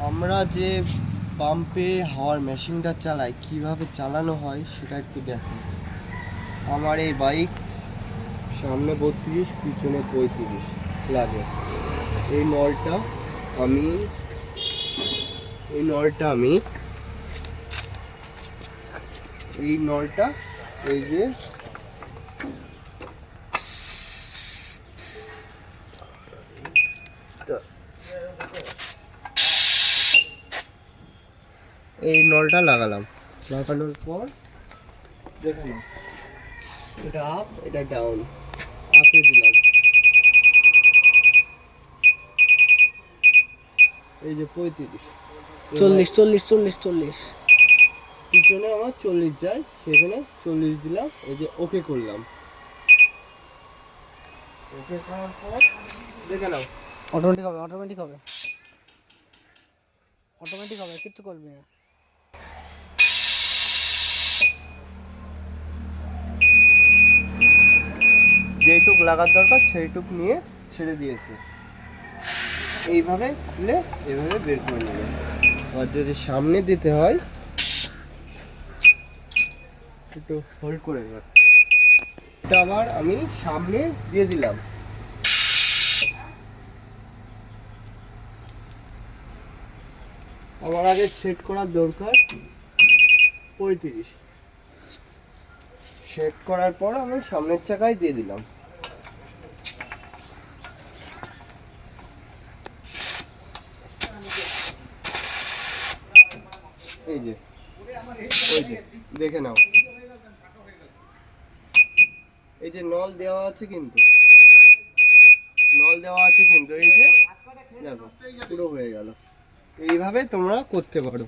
আমরা যে পাম্পে হাওয়ার মেশিনটা চালাই কিভাবে চালানো হয় সেটা একটু দেখো। আমার এই বাইক সামনে 32 পিছনে 35 লাগে। এই নলটা আমি এই নলটা এই যে এই নলটা লাগালাম। লাগানোর পর দেখুন এটা আপ এটা ডাউন, আপে দিলাম এই যে 35, 40 40 40 40 পিছনে আমার 40 যায়, সেখানে 40 দিলাম। এই যে ওকে করলাম। ওকে করার পর দেখে নাও অটোমেটিক হবে, অটোমেটিক হবে, অটোমেটিক হবে, কিচ্ছু করবি না। যেইটুক লাগার দরকার সেইটুক নিয়ে ছেড়ে দিয়েছে। এইভাবে খুলে এইভাবে বের করে নেবে। আর যদি সামনে দিতে হয় একটু হোল্ড করে নেবে। এটা আবার আমি সামনে দিয়ে দিলাম। আমার আগে সেট করার দরকার 35। সেট করার পর আমি সামনের চাকায় দিয়ে দিলাম। এই যে ওই যে দেখে নাও, এই যে নল দেওয়া আছে কিন্তু এই যে দেখো পুরো হয়ে গেল। এইভাবে তোমরা করতে পারো।